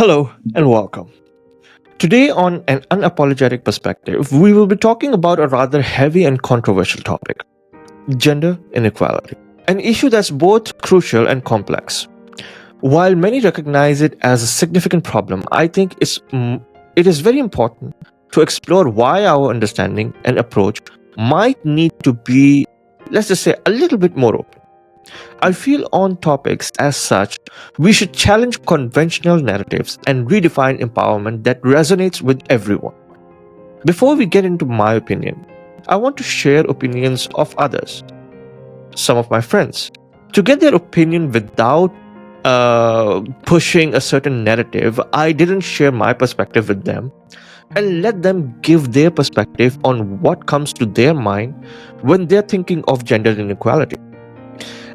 Hello and welcome. Today, on An Unapologetic Perspective, we will be talking about a rather heavy and controversial topic: gender inequality. An issue that's both crucial and complex. While many recognize it as a significant problem, I think it is very important to explore why our understanding and approach might need to be, let's just say, a little bit more open. I feel on topics as such, we should challenge conventional narratives and redefine empowerment that resonates with everyone. Before we get into my opinion, I want to share opinions of others, some of my friends, to get their opinion without pushing a certain narrative. I didn't share my perspective with them and let them give their perspective on what comes to their mind when they're thinking of gender inequality.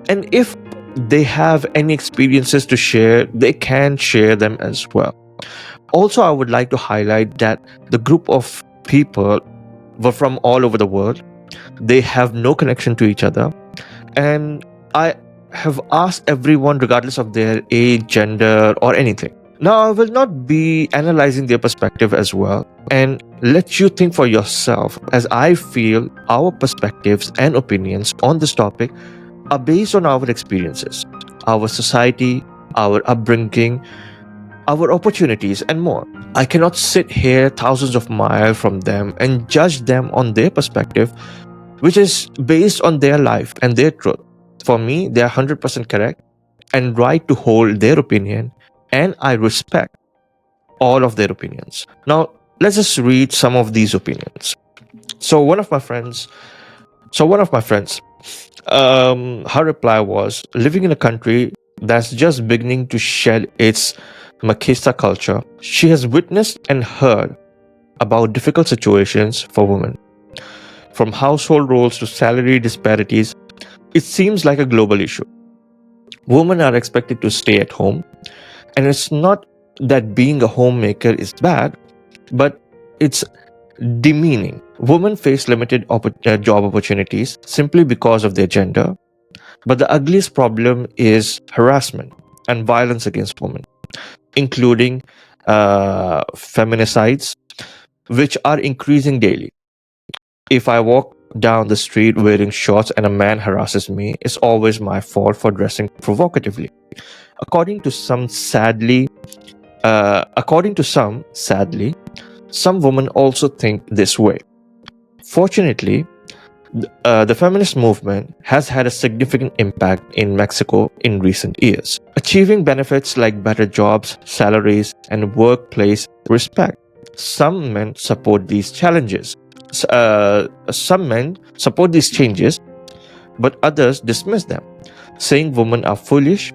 And if they have any experiences to share, they can share them as well. Also, I would like to highlight that the group of people were from all over the world. They have no connection to each other. And I have asked everyone, regardless of their age, gender, or anything. Now, I will not be analyzing their perspective as well and let you think for yourself, as I feel our perspectives and opinions on this topic are based on our experiences, our society, our upbringing, our opportunities, and more. I cannot sit here thousands of miles from them and judge them on their perspective, which is based on their life and their truth. For me, they are 100% correct and right to hold their opinion, and I respect all of their opinions. Now, let's just read some of these opinions. So one of my friends, her reply was, living in a country that's just beginning to shed its machista culture, she has witnessed and heard about difficult situations for women. From household roles to salary disparities, it seems like a global issue. Women are expected to stay at home, and it's not that being a homemaker is bad, but it's demeaning. Women face limited job opportunities simply because of their gender, but the ugliest problem is harassment and violence against women, including feminicides, which are increasing daily. If I walk down the street wearing shorts and a man harasses me, it's always my fault for dressing provocatively. According to some, sadly, some women also think this way. Fortunately, the feminist movement has had a significant impact in Mexico in recent years, achieving benefits like better jobs, salaries, and workplace respect. Some men support these challenges. Some men support these changes, but others dismiss them, saying women are foolish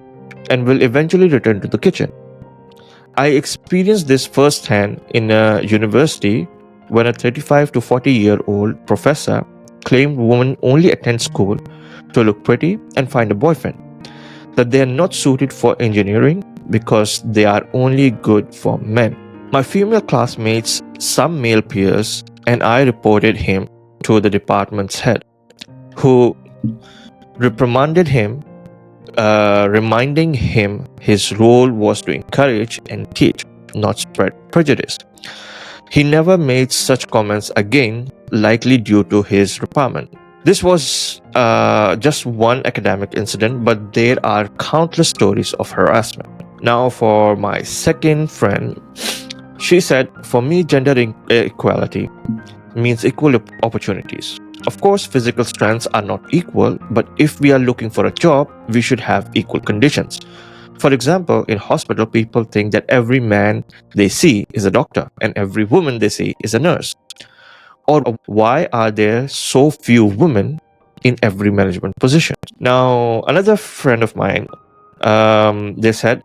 and will eventually return to the kitchen. I experienced this firsthand in a university when a 35 to 40-year-old professor claimed women only attend school to look pretty and find a boyfriend, that they are not suited for engineering because they are only good for men. My female classmates, some male peers, and I reported him to the department's head, who reprimanded him, reminding him his role was to encourage and teach, not spread prejudice. He never made such comments again, likely due to his reprimand. This was just one academic incident, but there are countless stories of harassment. Now, for my second friend, she said, for me, gender equality means equal opportunities. Of course, physical strengths are not equal, but if we are looking for a job, we should have equal conditions. For example, in hospital, people think that every man they see is a doctor and every woman they see is a nurse. Or why are there so few women in every management position? Now, another friend of mine, they said,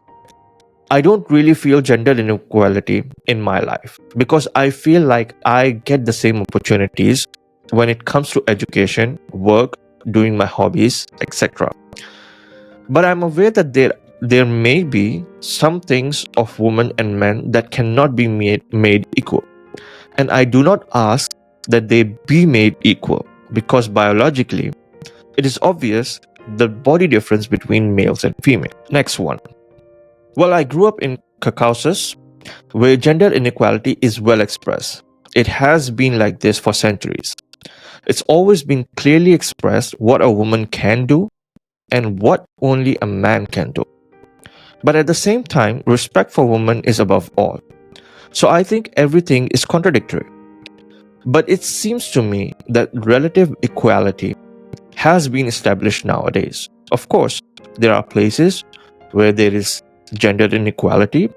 I don't really feel gender inequality in my life because I feel like I get the same opportunities when it comes to education, work, doing my hobbies, etc. But I'm aware that there may be some things of women and men that cannot be made equal. And I do not ask that they be made equal because biologically, it is obvious the body difference between males and females. Next one. Well, I grew up in Caucasus, where gender inequality is well expressed. It has been like this for centuries. It's always been clearly expressed what a woman can do and what only a man can do. But at the same time, respect for women is above all. So I think everything is contradictory. But it seems to me that relative equality has been established nowadays. Of course, there are places where there is gender inequality,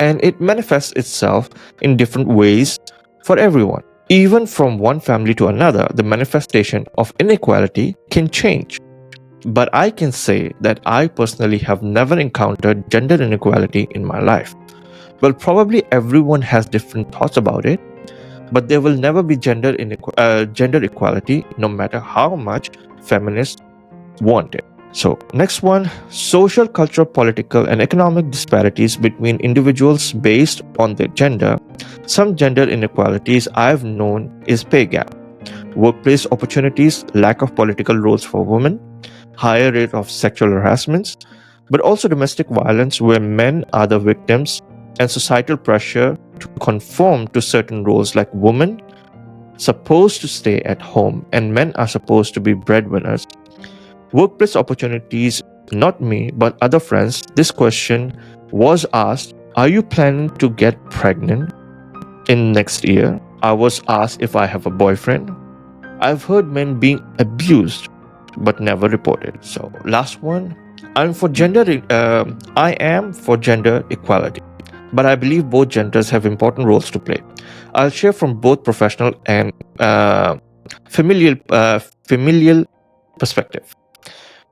and it manifests itself in different ways for everyone. Even from one family to another, the manifestation of inequality can change. But I can say that I personally have never encountered gender inequality in my life. Well, probably everyone has different thoughts about it, but there will never be gender equality no matter how much feminists want it. So, next one, social, cultural, political, and economic disparities between individuals based on their gender. Some gender inequalities I've known is pay gap, workplace opportunities, lack of political roles for women, higher rate of sexual harassments, but also domestic violence where men are the victims, and societal pressure to conform to certain roles like women supposed to stay at home and men are supposed to be breadwinners. Workplace opportunities, not me, but other friends. This question was asked, are you planning to get pregnant in next year? I was asked if I have a boyfriend. I've heard men being abused, but never reported. So last one, I am for gender equality, but I believe both genders have important roles to play. I'll share from both professional and familial perspective.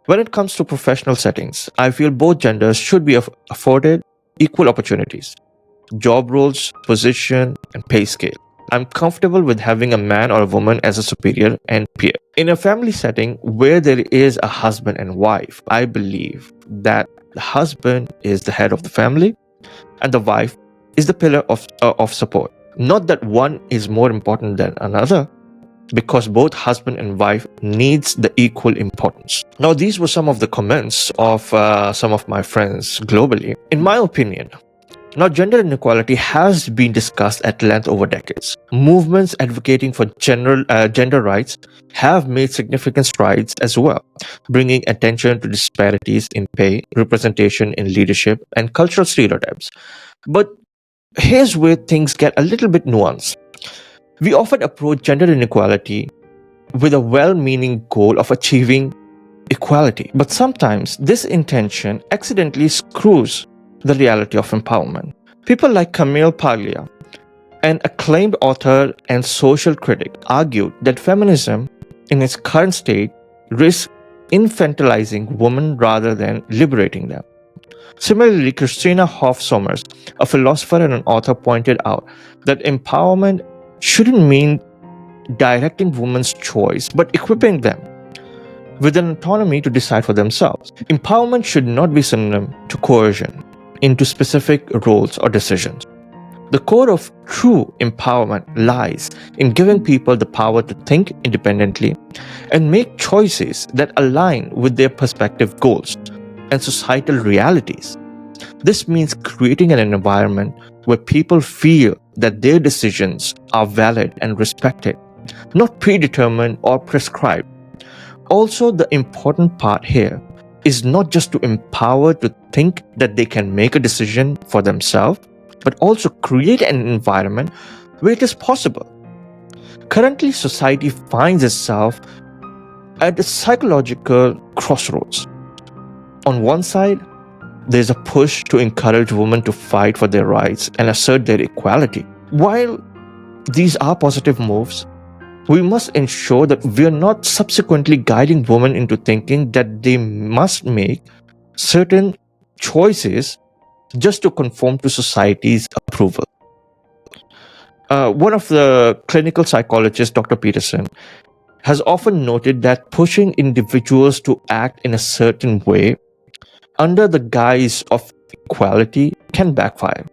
When it comes to professional settings, I feel both genders should be afforded equal opportunities, job roles, position, and pay scale. I'm comfortable with having a man or a woman as a superior and peer. In a family setting where there is a husband and wife, I believe that the husband is the head of the family and the wife is the pillar of support. Not that one is more important than another, because both husband and wife needs the equal importance. Now, these were some of the comments of some of my friends globally. In my opinion, now gender inequality has been discussed at length over decades. Movements advocating for gender rights have made significant strides as well, bringing attention to disparities in pay, representation in leadership, and cultural stereotypes. But here's where things get a little bit nuanced. We often approach gender inequality with a well-meaning goal of achieving equality, but sometimes this intention accidentally screws the reality of empowerment. People like Camille Paglia, an acclaimed author and social critic, argued that feminism, in its current state, risks infantilizing women rather than liberating them. Similarly, Christina Hoff Sommers, a philosopher and an author, pointed out that empowerment shouldn't mean directing women's choice, but equipping them with an autonomy to decide for themselves. Empowerment should not be synonym to coercion into specific roles or decisions. The core of true empowerment lies in giving people the power to think independently and make choices that align with their perspective goals and societal realities. This means creating an environment where people feel that their decisions are valid and respected, not predetermined or prescribed. Also, the important part here is not just to empower to think that they can make a decision for themselves, but also create an environment where it is possible. Currently, society finds itself at a psychological crossroads. On one side, there's a push to encourage women to fight for their rights and assert their equality. While these are positive moves, we must ensure that we are not subsequently guiding women into thinking that they must make certain choices just to conform to society's approval. One of the clinical psychologists, Dr. Peterson, has often noted that pushing individuals to act in a certain way under the guise of equality can backfire.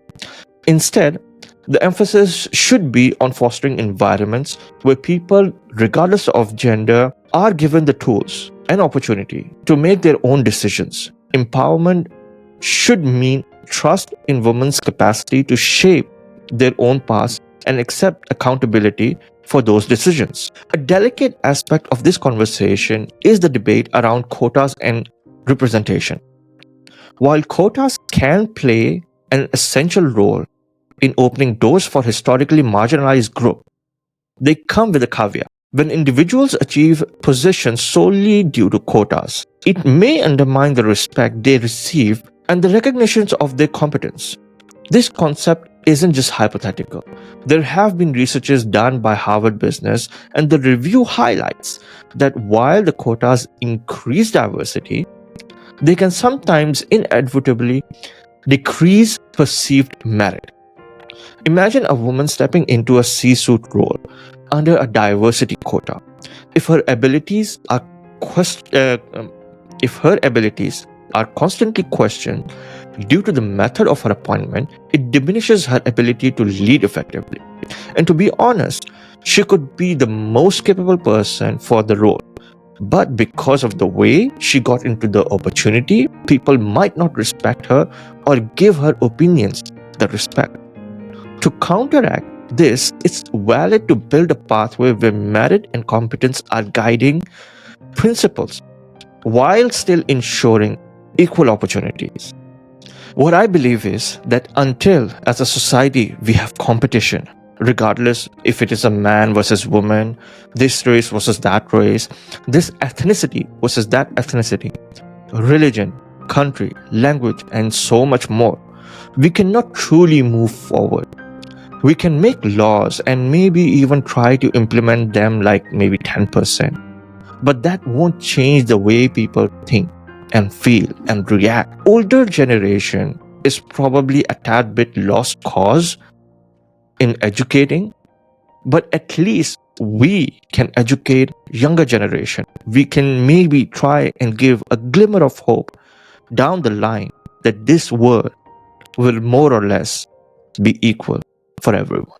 Instead, the emphasis should be on fostering environments where people, regardless of gender, are given the tools and opportunity to make their own decisions. Empowerment should mean trust in women's capacity to shape their own paths and accept accountability for those decisions. A delicate aspect of this conversation is the debate around quotas and representation. While quotas can play an essential role in opening doors for historically marginalized groups, they come with a caveat. When individuals achieve positions solely due to quotas, it may undermine the respect they receive and the recognition of their competence. This concept isn't just hypothetical. There have been researches done by Harvard Business, and the review highlights that while the quotas increase diversity, they can sometimes inevitably decrease perceived merit. Imagine a woman stepping into a C-suite role under a diversity quota. If her abilities are constantly questioned due to the method of her appointment, it diminishes her ability to lead effectively. And to be honest, she could be the most capable person for the role. But because of the way she got into the opportunity, people might not respect her or give her opinions the respect. To counteract this, it's valid to build a pathway where merit and competence are guiding principles while still ensuring equal opportunities. What I believe is that until, as a society, we have competition, regardless if it is a man versus woman, this race versus that race, this ethnicity versus that ethnicity, religion, country, language, and so much more, we cannot truly move forward. We can make laws and maybe even try to implement them like maybe 10%. But that won't change the way people think and feel and react. Older generation is probably a tad bit lost cause in educating, but at least we can educate younger generation. We can maybe try and give a glimmer of hope down the line that this world will more or less be equal for everyone.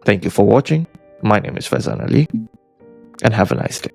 Thank you for watching. My name is Faizan Ali, and have a nice day.